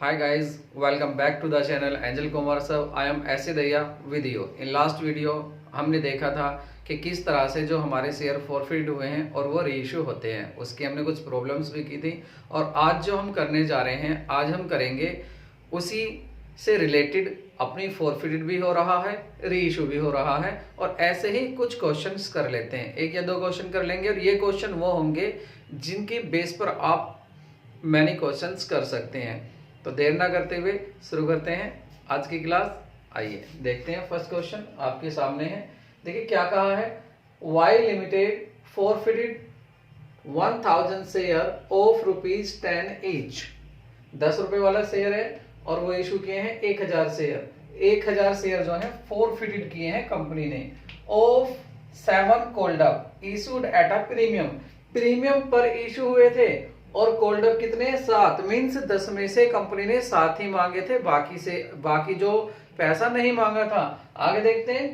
Hi guys, welcome back to the channel Angel Commerce. I am ऐसे दैया with you. In last video हमने देखा था कि किस तरह से जो हमारे शेयर फॉरफिट हुए हैं और वो रीइश्यू होते हैं, उसकी हमने कुछ प्रॉब्लम्स भी की थी। और आज जो हम करने जा रहे हैं, आज हम करेंगे उसी से रिलेटेड। अपनी फॉरफिट भी हो रहा है, रीइश्यू भी हो रहा है, और ऐसे ही कुछ क्वेश्चंस कर लेते हैं। एक या दो क्वेश्चन कर लेंगे और ये क्वेश्चन वो होंगे जिनकी बेस पर आप मैनी क्वेश्चंस कर सकते हैं। तो देर ना करते हुए शुरू करते हैं आज की क्लास। आइए देखते हैं। फर्स्ट क्वेश्चन आपके सामने है। देखिए क्या कहा है। Y limited forfeited 1000 share of ₹10 each. 10 रुपए वाला शेयर है और वो इशू किए हैं 1000 शेयर। 1000 शेयर जो है फॉरफिटेड किए हैं कंपनी ने। Of 7 called up issued at a premium. Premium पर इशू हुए थे और कोल्ड अप कितने 7, मीन्स 10 में से कंपनी ने 7 ही मांगे थे, बाकी जो पैसा नहीं मांगा था। आगे देखते हैं।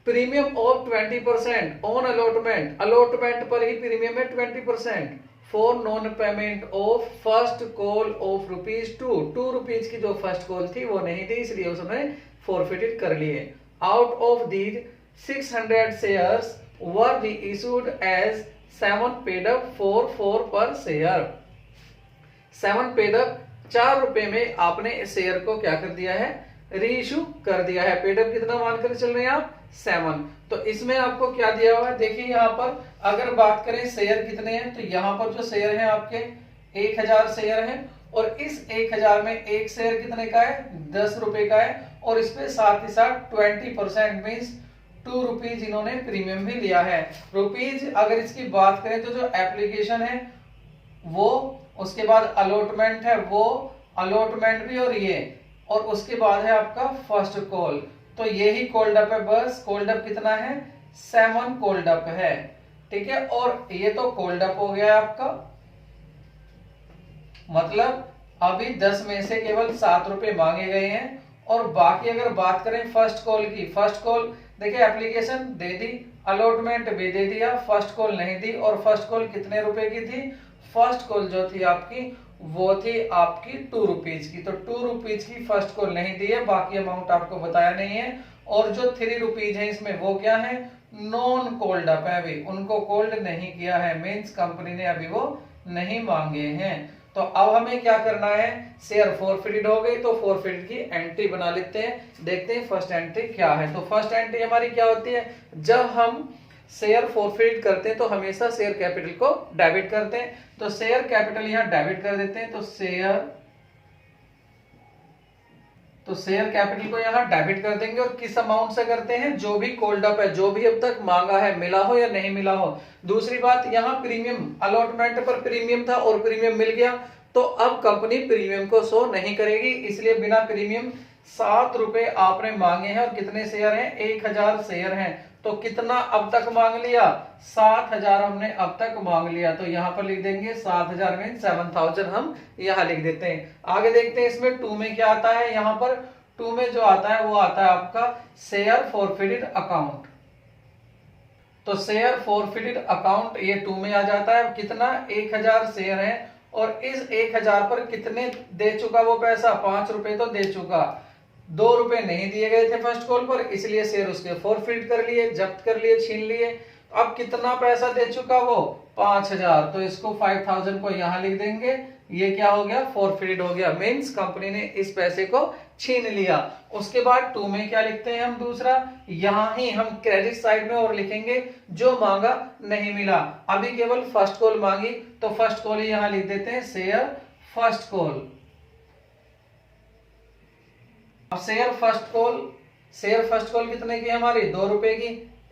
Premium of 20% on allotment. Allotment पर ही प्रीमियम है 20%। For non payment of first call of ₹2 की जो फर्स्ट कॉल थी वो नहीं थी, इसलिए उसने फॉरफिटेड कर लिए। आउट ऑफ दीज 600 शेयर्स वर री इशूड एज 7 पेड अप 4 पर शेयर। 7 पेड अप 4 रुपए में आपने इस शेयर को क्या कर दिया है, रीइश्यू कर दिया है। पेड अप कितना मानकर चल रहे हैं आप, 7। तो इसमें आपको क्या दिया हुआ है, देखिए यहाँ पर अगर बात करें शेयर कितने हैं, तो यहाँ पर जो शेयर हैं आपके 1000 शेयर हैं, और इस 1000 में एक शेयर कितने का है, 10 रुपए का है, और इस पे साथ ही साथ 20% मीन्स ₹2 इन्होंने प्रीमियम भी लिया है। रुपीज अगर इसकी बात करें तो जो एप्लीकेशन है वो, उसके बाद अलॉटमेंट है वो, अलॉटमेंट भी, और उसके बाद है आपका फर्स्ट कॉल। तो यही कोल्ड अप है, बस कोल्ड अप कितना है, 7 कोल्ड अप है। ठीक है, और ये तो कोल्ड अप हो गया आपका, मतलब अभी 10 में से केवल 7 रुपए मांगे गए हैं। और बाकी अगर बात करें फर्स्ट कॉल की, फर्स्ट कॉल देखिए एप्लीकेशन दे दी, अलॉटमेंट भी दे दिया, फर्स्ट कॉल नहीं दी। और फर्स्ट कॉल कितने रुपए की थी, फर्स्ट कॉल जो थी आपकी वो थी आपकी ₹2 की। तो ₹2 की फर्स्ट कॉल नहीं दी है, बाकी अमाउंट आपको बताया नहीं है। और जो ₹3 है इसमें वो क्या है, नॉन कोल्ड अप है, अभी उनको कोल्ड नहीं किया है, मीन्स कंपनी ने अभी वो नहीं मांगे हैं। तो अब हमें क्या करना है, शेयर फॉरफिटेड हो गई तो फॉरफिटेड की एंट्री बना लेते हैं। देखते हैं फर्स्ट एंट्री क्या है। तो फर्स्ट एंट्री हमारी क्या होती है, जब हम शेयर फॉरफिट करते हैं तो हमेशा शेयर कैपिटल को डेबिट करते हैं। तो शेयर कैपिटल यहां डेबिट कर देते हैं। तो शेयर कैपिटल को यहां डेबिट कर देंगे। और किस अमाउंट से करते हैं, जो भी कोल्ड अप है, जो भी अब तक मांगा है, मिला हो या नहीं मिला हो। दूसरी बात, यहां प्रीमियम अलॉटमेंट पर प्रीमियम था और प्रीमियम मिल गया, तो अब कंपनी प्रीमियम को शो नहीं करेगी, इसलिए बिना प्रीमियम 7 रुपए आपने मांगे हैं। और कितने शेयर हैं, 1000 शेयर हैं। तो कितना अब तक मांग लिया, 7000 हमने अब तक मांग लिया। तो यहाँ पर लिख देंगे 7000 में 7000 हम यहाँ लिख देते हैं। आगे देखते हैं इसमें 2 में क्या आता है। यहाँ पर 2 में जो आता है वो आता है आपका शेयर फॉरफिटेड अकाउंट। तो शेयर फॉरफिटेड अकाउंट ये 2 में आ जाता है। कितना, 1000 शेयर है, और इस 1000 पर कितने दे चुका वो पैसा, 5 रुपए तो दे चुका, ₹2 नहीं दिए गए थे फर्स्ट कॉल पर, इसलिए शेयर उसके फॉरफिट कर लिए, जब्त कर लिए, छीन लिए। अब कितना पैसा दे चुका वो, 5000। तो इसको 5000 को यहां लिख देंगे। ये क्या हो गया, फॉरफिटेड हो गया, मींस कंपनी ने इस पैसे को छीन लिया। उसके बाद 2 में क्या लिखते हैं हम, दूसरा यहां ही हम क्रेडिट साइड में और लिखेंगे जो मांगा नहीं मिला। अभी केवल फर्स्ट कॉल मांगी तो फर्स्ट कॉल यहां लिख देते हैं, share first call. Share first call कितने की हमारी, ₹2 की।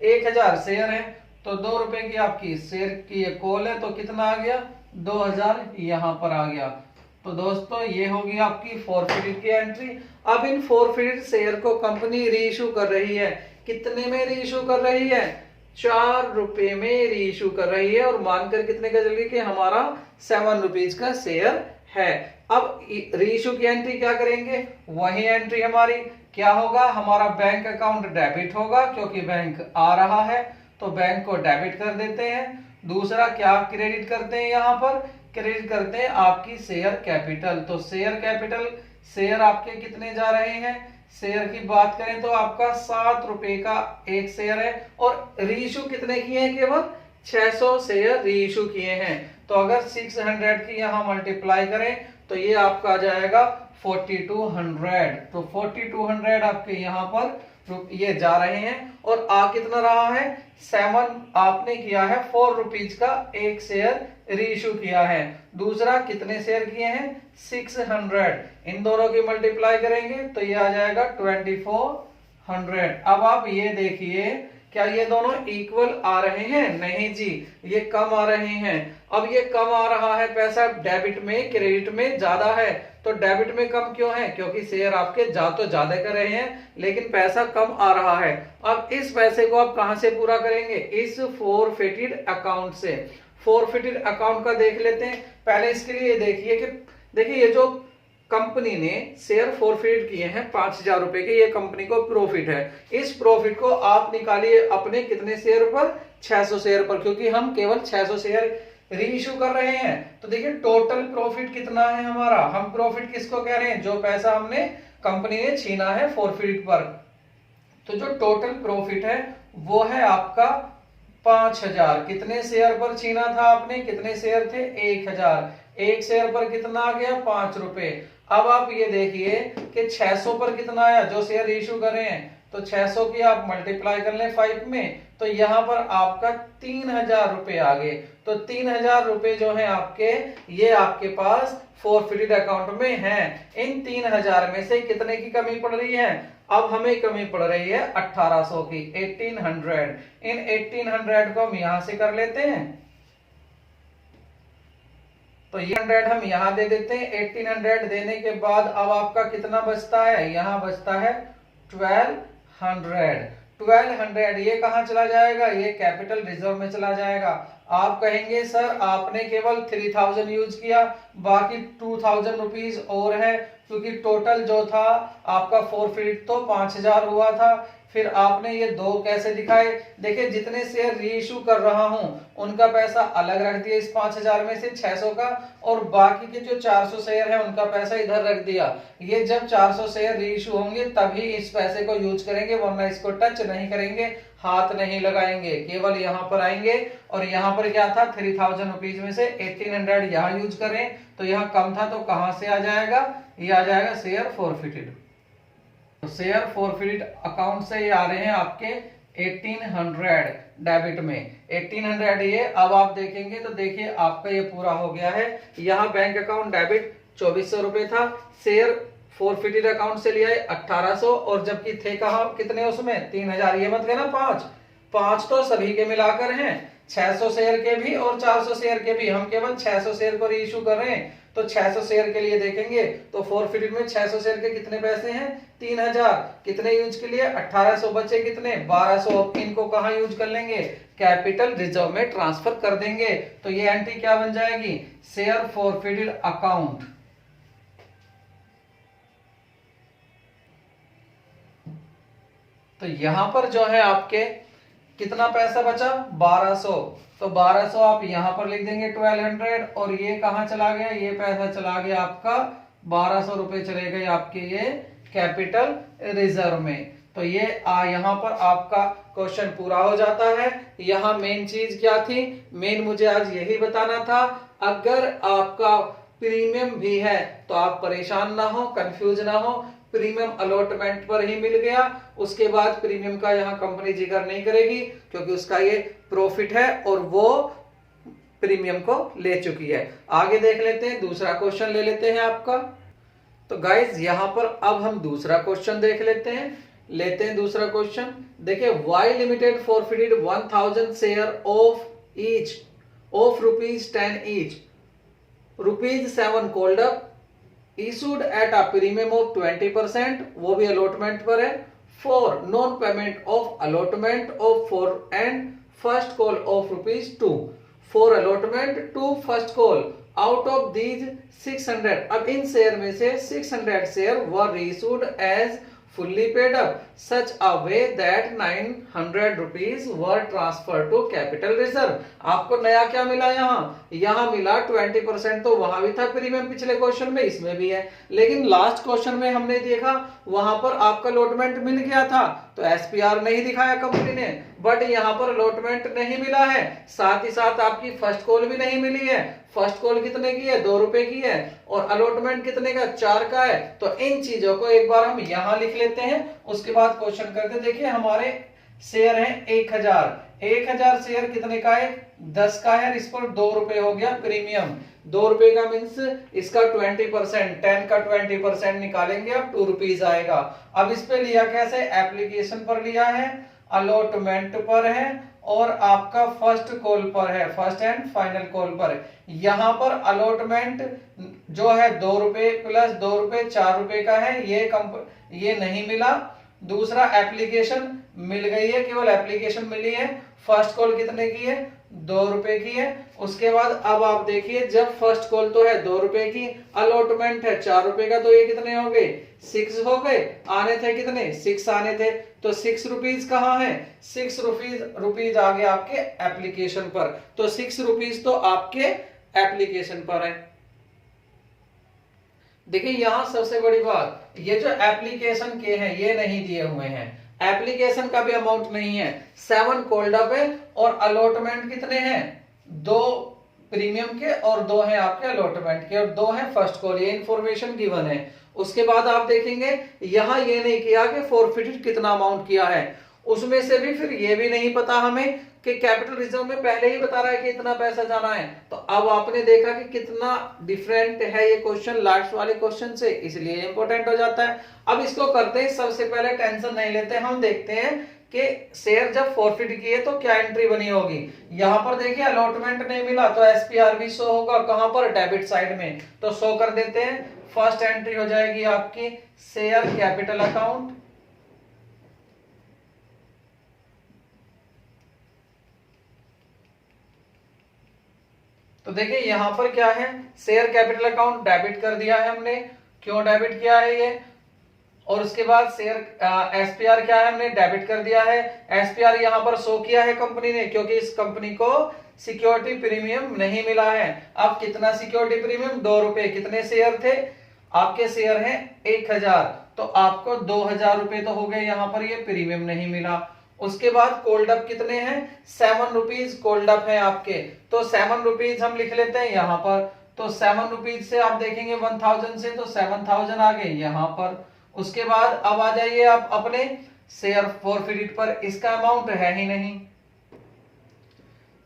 1000 शेयर है तो ₹2 की आपकी शेयर की कॉल है, तो कितना आ गया, 2000 यहां पर आ गया। तो दोस्तों ये होगी आपकी फॉरफिटेड की एंट्री। अब इन फॉरफिटेड शेयर को कंपनी रीइश्यू कर रही है। कितने में रीइश्यू कर रही है, ₹4 में रीइश्यू कर रही है, और मानकर कितने का चल रही है कि हमारा ₹7 का शेयर है। अब रीइश्यू की एंट्री क्या करेंगे, वही एंट्री हमारी क्या होगा, हमारा बैंक अकाउंट डेबिट होगा, क्योंकि बैंक आ रहा है तो बैंक को डेबिट कर देते हैं। दूसरा क्या क्रेडिट करते हैं, यहाँ पर क्रेडिट करते हैं आपकी शेयर कैपिटल। तो शेयर कैपिटल, शेयर आपके कितने जा रहे हैं, शेयर की बात करें तो आपका 7 रुपए का एक शेयर है, और रीइश्यू कितने किए हैं, केवल 600 शेयर रीइश्यू किए हैं। तो अगर 600 की यहाँ मल्टीप्लाई करें तो ये आपका आ जाएगा 4200। तो 4200 आपके यहाँ पर ये जा रहे हैं, और आ कितना रहा है, 7 आपने किया है, 4 रुपीज का एक शेयर रीइश्यू किया है। दूसरा कितने शेयर किए हैं, 600। इन दोनों की मल्टीप्लाई करेंगे तो ये आ जाएगा 2400। अब आप ये देखिए, क्या ये दोनों इक्वल आ रहे हैं, नहीं जी, ये कम आ रहे हैं। अब ये कम आ रहा है पैसा, डेबिट में क्रेडिट में ज्यादा है। तो डेबिट में कम क्यों है, क्योंकि शेयर आपके जा तो ज्यादा कर रहे हैं लेकिन पैसा कम आ रहा है। अब इस पैसे को आप कहां से पूरा करेंगे, इस फोरफिटेड अकाउंट से। फोरफिटेड अकाउंट का देख लेते हैं। पहले इसके लिए देखिए कि देखिए ये जो कंपनी ने शेयर फोरफिट किए हैं 5000 रुपए के, ये कंपनी को प्रॉफिट है। इस प्रॉफिट को आप निकालिए अपने कितने शेयर पर, 600 शेयर पर, क्योंकि हम केवल 600 शेयर रीइश्यू कर रहे हैं। तो देखिए टोटल प्रॉफिट कितना है हमारा, हम प्रॉफिट किसको कह रहे हैं, जो पैसा हमने कंपनी ने छीना है फोरफिट पर। तो जो टोटल प्रॉफिट है वो है आपका 5000। कितने शेयर पर छीना था आपने, कितने शेयर थे, 1000। एक शेयर पर कितना आ गया, 5 रुपए। अब आप ये देखिए कि 600 पर कितना आया, जो शेयर इश्यू कर रहे हैं, तो 600 की आप मल्टीप्लाई कर लें 5 में, तो यहां पर आपका 3000 रुपए आ गए। तो 3000 रुपए जो है आपके, ये आपके पास फोरफिटेड अकाउंट में हैं। इन 3000 में से कितने की कमी पड़ रही है, अब हमें कमी पड़ रही है 1800 की, 1800। इन 1800 को हम यहां से कर लेते हैं, तो ये 100 हम यहां दे देते हैं। 1800 देने के बाद अब आपका कितना बचता है, यहां बचता है 1200। 1200 ये कहां चला जाएगा, ये कैपिटल रिजर्व में चला जाएगा। आप कहेंगे सर आपने केवल 3000 यूज किया, बाकी 2000 रुपीज और है, क्योंकि टोटल जो था आपका फोरफिट तो 5000 हुआ था। फिर आपने ये दो कैसे दिखाए, देखिए जितने शेयर रीइश्यू कर रहा हूं उनका पैसा अलग रख दिया इस 5000 में से 600 का, और बाकी के जो 400 शेयर है उनका पैसा इधर रख दिया। ये जब 400 शेयर रीइश्यू होंगे तभी इस पैसे को यूज करेंगे, वरना इसको टच नहीं करेंगे, हाथ नहीं लगाएंगे, केवल यहाँ पर आएंगे। और यहाँ पर क्या था, 3000 रुपीज में से 1800 यहाँ यूज करें, तो यहाँ कम था, तो कहां से आ जाएगा, ये आ जाएगा share forfeited. Share forfeit account से ये आ रहे हैं आपके 1800 डेबिट में। 1800 ये अब आप देखेंगे तो देखिए आपका ये पूरा हो गया है। यहाँ बैंक अकाउंट डेबिट 2400 रुपए था, शेयर फोरफिटेड अकाउंट से लिया है 1800, और जबकि थे कहा कितने उसमें 3000। ये मत कहना 5 तो सभी के मिलाकर हैं, 600 शेयर के भी और 400 शेयर के भी। हम केवल 600 शेयर को रीइश्यू कर रहे हैं, तो 600 शेयर के लिए देखेंगे तो फोरफिटेड में 600 शेयर के कितने पैसे हैं, 3000। कितने यूज के लिए, 1800, बचे कितने, 1200। इनको कहां यूज कर लेंगे, कैपिटल रिजर्व में ट्रांसफर कर देंगे। तो ये एंट्री क्या बन जाएगी, शेयर फोरफिटेड अकाउंट। तो यहां पर जो है आपके कितना पैसा बचा, 1200। तो 1200 आप यहां पर लिख देंगे 1200, और ये कहां चला गया, ये पैसा चला गया आपका 1200 रुपए चले गए आपके ये कैपिटल रिजर्व में। तो ये यहां पर आपका क्वेश्चन पूरा हो जाता है। यहां मेन चीज क्या थी, मेन मुझे आज यही बताना था, अगर आपका प्रीमियम भी है तो आप परेशान ना हो, कंफ्यूज ना हो। प्रीमियम अलॉटमेंट पर ही मिल गया, उसके बाद प्रीमियम का यहाँ कंपनी जिक्र नहीं करेगी, क्योंकि उसका ये प्रॉफिट है और वो प्रीमियम को ले चुकी है। आगे देख लेते हैं, दूसरा क्वेश्चन ले लेते हैं आपका। तो गाइज यहाँ पर अब हम दूसरा क्वेश्चन देख लेते हैं दूसरा क्वेश्चन। देखिए, Y limited forfeited 1000 share of each of ₹10 each, ₹7 called up, issued at a premium of 20%, वो भी अलॉटमेंट पर है, for non payment of allotment of 4 and first call of ₹2 for allotment to first call. Out of these 600, अब इन share में से 600 share were reissued as fully paid up such a way that 900 rupees were transferred to capital reserve। आपको नया क्या मिला यहाँ मिला 20%, तो वहां भी था प्रीमियम, पिछले क्वेश्चन में इसमें भी है, लेकिन लास्ट क्वेश्चन में हमने देखा वहां पर आपका अलॉटमेंट मिल गया था तो एसपीआर नहीं दिखाया कंपनी ने, बट यहाँ पर अलॉटमेंट नहीं मिला है, साथ ही साथ आपकी फर्स्ट कॉल भी नहीं मिली है। फर्स्ट कॉल कितने की है, 2 रुपए की है, और अलॉटमेंट कितने का, 4 का है। तो इन चीजों को एक बार हम यहां लिख लेते हैं, उसके बाद क्वेश्चन करते। देखिए हमारे शेयर है 1000 शेयर कितने का है, 10 का है, इस पर 2 रुपए हो गया प्रीमियम। 2 रुपए का मीन्स इसका 20%, 10 का 20% निकालेंगे, अब 2 रुपीज आएगा। अब इस पे लिया कैसे, एप्लीकेशन पर लिया है, अलॉटमेंट पर है, और आपका फर्स्ट कॉल पर है, फर्स्ट एंड फाइनल कॉल पर। यहां पर अलॉटमेंट जो है 2 रुपए प्लस 2 रुपए 4 रुपए का है, ये नहीं मिला। दूसरा एप्लीकेशन मिल गई है, केवल एप्लीकेशन मिली है। फर्स्ट कॉल कितने की है, 2 रुपए की है। उसके बाद अब आप देखिए, जब फर्स्ट कॉल तो है 2 रुपए की, अलॉटमेंट है 4 रुपए का, तो ये कितने हो गए, 6 हो गए। आने थे कितने, 6 आने थे, तो 6 रुपीज कहाँ है, 6 रुपीज आ गए आपके एप्लीकेशन पर। तो 6 रुपीज तो आपके एप्लीकेशन पर है। देखिए यहां सबसे बड़ी बात, ये जो एप्लीकेशन के हैं ये नहीं दिए हुए हैं, एप्लीकेशन का भी अमाउंट नहीं है। 7 कोल्ड अप है, और अलॉटमेंट कितने हैं, 2 प्रीमियम के और 2 हैं आपके अलॉटमेंट के, और 2 हैं फर्स्ट कॉल। ये इंफॉर्मेशन गिवन है। उसके बाद आप देखेंगे यहां ये नहीं किया कि फॉरफिटेड कितना अमाउंट किया है, उसमें से भी फिर ये भी नहीं पता हमें कि कैपिटल रिजर्व में पहले ही बता रहा है कि इतना पैसा जाना है। तो अब आपने देखा कि कितना डिफरेंट है ये क्वेश्चन लास्ट वाले क्वेश्चन से, इसलिए इंपॉर्टेंट हो जाता है। अब इसको करते हैं, सबसे पहले टेंशन नहीं लेते, हम देखते हैं कि शेयर जब फॉरफिट किए तो क्या एंट्री बनी होगी। यहां पर देखिए अलॉटमेंट नहीं मिला तो एसपीआर भी शो होगा, कहां पर, डेबिट साइड में, तो शो कर देते हैं। फर्स्ट एंट्री हो जाएगी आपकी शेयर कैपिटल अकाउंट, तो देखिए यहां पर क्या है, शेयर कैपिटल अकाउंट डेबिट कर दिया है हमने। क्यों डेबिट किया है ये, और उसके बाद शेयर एसपीआर क्या है, हमने डेबिट कर दिया है। एसपीआर यहां पर शो किया है कंपनी ने, क्योंकि इस कंपनी को सिक्योरिटी प्रीमियम नहीं मिला है। अब कितना सिक्योरिटी प्रीमियम, 2 रुपए। कितने शेयर थे आपके, शेयर हैं 1000, तो आपको 2000 रुपए तो हो गए, यहां पर ये प्रीमियम नहीं मिला। उसके बाद कोल्ड अप कितने हैं, 7 रुपीज कोल्ड अप है आपके, तो 7 रुपीज हम लिख लेते हैं यहां पर। तो 7 रुपीज से आप देखेंगे 1000 से, तो 7000 आ गए यहां पर। उसके बाद अब आ जाइए आप अपने शेयर फॉरफिटेड पर, इसका अमाउंट है ही नहीं।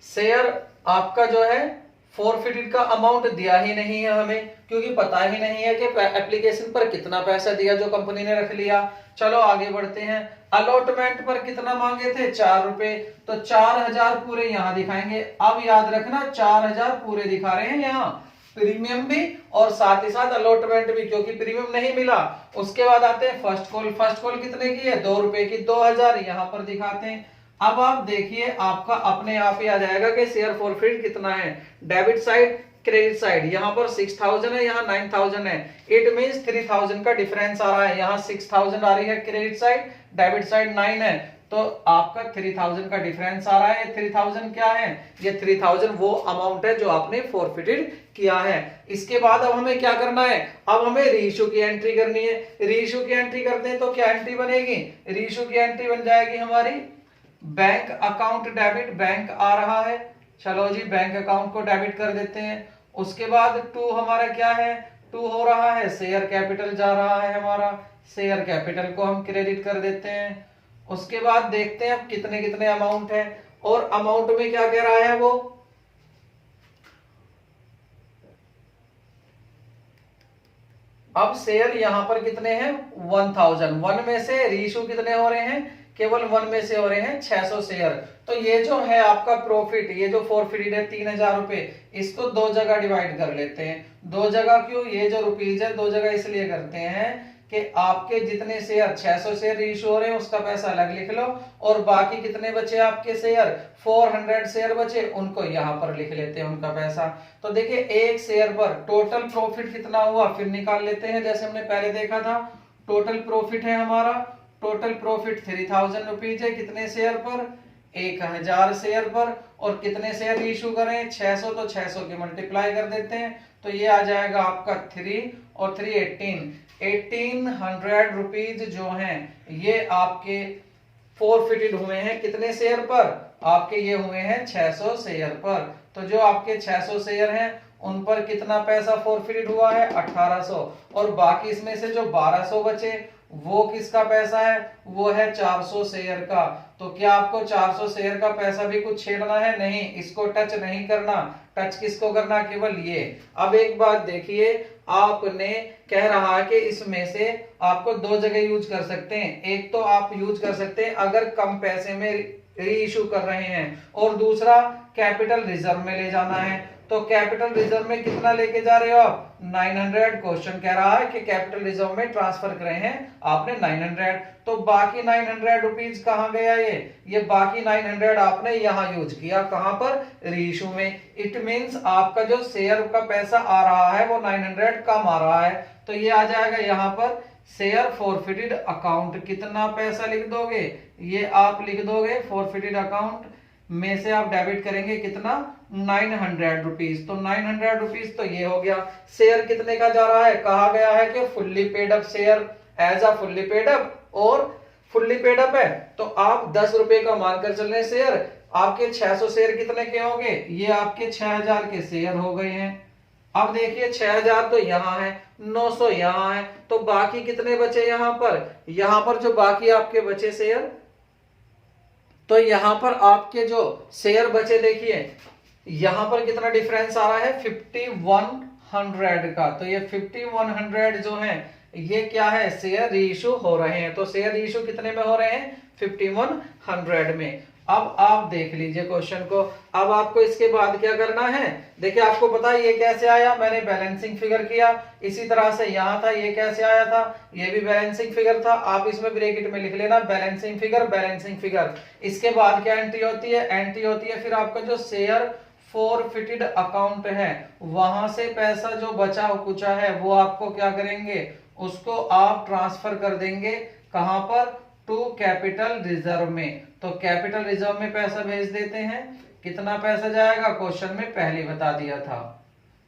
शेयर आपका जो है फॉरफिटेड का अमाउंट दिया ही नहीं है हमें, क्योंकि पता ही नहीं है कि एप्लीकेशन पर कितना पैसा दिया जो कंपनी ने रख लिया। चलो आगे बढ़ते हैं। अलॉटमेंट पर कितना मांगे थे, 4 रुपए, तो 4000 पूरे यहां दिखाएंगे। अब याद रखना 4000 पूरे दिखा रहे हैं यहाँ, प्रीमियम भी और साथ ही साथ अलॉटमेंट भी, क्योंकि प्रीमियम नहीं मिला। उसके बाद आते हैं फर्स्ट कॉल। फर्स्ट कॉल कितने की है, 2 रुपए की, 2000 यहां पर दिखाते हैं। अब आप देखिए आपका अपने आप ही आ जाएगा कि शेयर फॉरफिट कितना है। डेबिट साइड क्रेडिट साइड, यहाँ पर 6000 है, यहाँ 9000 है, इट मींस 3000 का डिफरेंस आ रहा है। यहाँ 6000 आ रही है क्रेडिट साइड, डेबिट साइड 9 है, तो आपका 3000 का डिफरेंस आ रहा है। 3000 क्या है, ये 3000 वो अमाउंट है जो आपने फॉरफिटेड किया है। इसके बाद अब हमें क्या करना है, अब हमें रीइश्यू की एंट्री करनी है। रीइश्यू की एंट्री करते हैं तो क्या एंट्री बनेगी, रीइश्यू की एंट्री बन जाएगी हमारी बैंक अकाउंट डेबिट, बैंक आ रहा है, चलो जी बैंक अकाउंट को डेबिट कर देते हैं। उसके बाद 2 हमारा क्या है, 2 हो रहा है शेयर कैपिटल जा रहा है हमारा, शेयर कैपिटल को हम क्रेडिट कर देते हैं। उसके बाद देखते हैं अब कितने कितने अमाउंट है, और अमाउंट में क्या कह रहा है वो, अब शेयर यहां पर कितने हैं 1000, 1 में से रीइश्यू कितने हो रहे हैं, केवल 1 में से हो रहे हैं 600 शेयर। तो ये जो है आपका प्रॉफिट, ये जो फॉरफिटेड है 3000 रुपए, इसको 2 जगह डिवाइड कर लेते हैं। 2 जगह क्यों, ये जो रुपीज है 2 जगह इसलिए करते हैं कि आपके जितने शेयर 600 शेयर इशू हो रहे हैं उसका पैसा अलग लिख लो, और बाकी कितने बचे आपके शेयर 400 शेयर बचे, उनको यहां पर लिख लेते हैं उनका पैसा। तो देखिए एक शेयर पर टोटल प्रॉफिट कितना हुआ, फिर निकाल लेते हैं जैसे हमने पहले देखा था। टोटल प्रॉफिट है हमारा, टोटल प्रॉफिट 3000 रुपीज है कितने शेयर पर, 1000 शेयर पर। और कितने शेयर इशू करें, 600, तो 600 की मल्टीप्लाई कर देते हैं, तो ये आ जाएगा आपका 3 और 3 1800 रुपीज जो हैं ये आपके फॉरफिटेड हुए हैं कितने शेयर पर, आपके ये हुए हैं 600 शेयर पर। तो जो आपके 600 शेयर हैं उन पर कितना पैसा फॉरफिटेड हुआ है, 1800। और बाकी इसमें से जो 1200 बचे वो किसका पैसा है, वो है 400 शेयर का। तो क्या आपको 400 शेयर का पैसा भी कुछ छेड़ना है, नहीं, इसको टच नहीं करना। टच किसको करना, केवल ये। अब एक बात देखिए, आपने कह रहा है कि इसमें से आपको दो जगह यूज कर सकते हैं। एक तो आप यूज कर सकते हैं अगर कम पैसे में री इशू कर रहे हैं, और दूसरा कैपिटल रिजर्व में ले जाना है। तो कैपिटल रिजर्व में कितना लेके जा रहे हो आप, 900। क्वेश्चन कह रहा है कि कैपिटल रिजर्व में ट्रांसफर करे हैं आपने 900, तो बाकी 900 रुपीज कहां गया, ये बाकी 900 आपने यहां यूज किया, कहां पर, रीइशू में। इट मींस आपका जो शेयर का पैसा आ रहा है वो 900 कम आ रहा है। तो ये आ जाएगा यहां पर शेयर फॉरफिटेड अकाउंट। कितना पैसा लिख दोगे, ये आप लिख दोगे फॉरफिटेड अकाउंट में से आप डेबिट करेंगे कितना, 900 रुपीज। तो 900 रुपीज तो ये हो गया। शेयर कितने का जा रहा है, कहा गया है कि fully paid up share as a fully paid up, और फुल्ली पेड अप है तो आप 10 रुपए का मानकर चल रहे शेयर। आपके 600 शेयर कितने के होंगे, ये आपके 6000 के शेयर हो गए हैं। अब देखिए 6000 तो यहाँ है, 900 यहाँ है, तो बाकी कितने बचे यहाँ पर जो बाकी आपके बचे शेयर, तो यहां पर आपके जो शेयर बचे देखिए यहां पर कितना डिफरेंस आ रहा है, 5100 का। तो ये 5100 जो है ये क्या है, शेयर रीइशू हो रहे हैं। तो शेयर रीइशू कितने में हो रहे हैं, 5100 में। अब आप देख लीजिए क्वेश्चन को। अब आपको इसके बाद क्या करना है, देखिए आपको पता है ये कैसे आया, मैंने बैलेंसिंग फिगर किया, इसी तरह से यहां था, ये कैसे आया था, ये भी बैलेंसिंग फिगर था। आप इसमें ब्रैकेट में लिख लेना बैलेंसिंग फिगर, बैलेंसिंग फिगर। इसके बाद क्या एंट्री होती है, एंट्री होती है फिर आपका जो शेयर फॉरफिटेड अकाउंट है वहां से पैसा जो बचा कुचा है वो आपको क्या करेंगे, उसको आप ट्रांसफर कर देंगे कहां पर, टू कैपिटल रिजर्व में। तो कैपिटल रिजर्व में पैसा भेज देते हैं। कितना पैसा जाएगा, क्वेश्चन में पहले बता दिया था,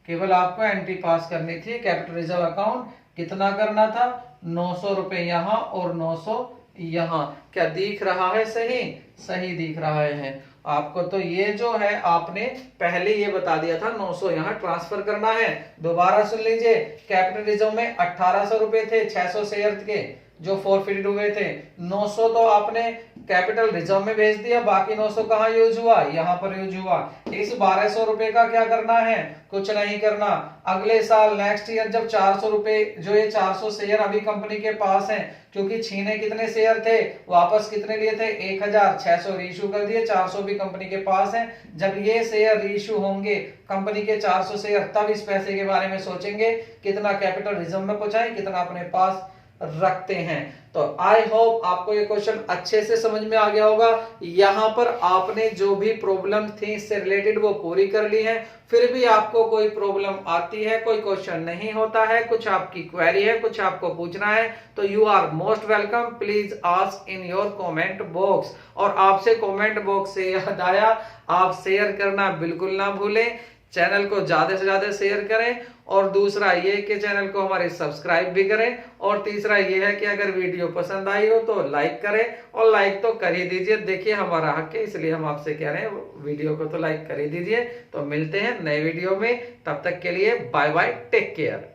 केवल आपको एंट्री पास करनी थी। कैपिटल रिजर्व अकाउंट कितना करना था, 900 रुपए यहां और 900 यहां। क्या दिख रहा है, सही सही दिख रहा है आपको। तो ये जो है आपने पहले ये बता दिया था, 900 यहां ट्रांसफर करना है। दोबारा सुन लीजिए, कैपिटल रिजर्व में 1800 रुपए थे 600 शेयर के जो फॉरफिटेड हुए थे, 900 तो आपने कैपिटल रिजर्व में भेज दिया, बाकी 900 कहां यूज हुआ, यहां पर यूज हुआ। इस 1200 रुपए का क्या करना है, कुछ नहीं करना। अगले साल नेक्स्ट ईयर जब 400 रुपए, जो ये 400 शेयर अभी कंपनी के पास हैं, क्योंकि छीने कितने शेयर थे, वापस कितने लिए थे, 1600 रीइशू कर दिए, 400 भी कंपनी के पास हैं। जब ये शेयर रीइशू होंगे कंपनी के 400 शेयर, तब इस पैसे के बारे में सोचेंगे कितना कैपिटल रिजर्व में पहुंचाएं, कितना अपने पास रखते हैं। तो आई होप आपको ये क्वेश्चन अच्छे से समझ में आ गया होगा। यहां पर आपने जो भी प्रॉब्लम थी इससे रिलेटेड वो पूरी कर ली है। फिर भी आपको कोई प्रॉब्लम आती है, कोई क्वेश्चन नहीं होता है, कुछ आपकी क्वेरी है, कुछ आपको पूछना है, तो you are most welcome. Please ask in your comment box. और आपसे कमेंट बॉक्स से याद आया, आप शेयर करना बिल्कुल ना भूलें, चैनल को ज्यादा से ज्यादा शेयर करें, और दूसरा ये कि चैनल को हमारे सब्सक्राइब भी करें, और तीसरा ये है कि अगर वीडियो पसंद आई हो तो लाइक करें, और लाइक तो कर ही दीजिए। देखिए हमारा हक है इसलिए हम आपसे कह रहे हैं, वीडियो को तो लाइक कर ही दीजिए। तो मिलते हैं नए वीडियो में, तब तक के लिए बाय बाय, टेक केयर।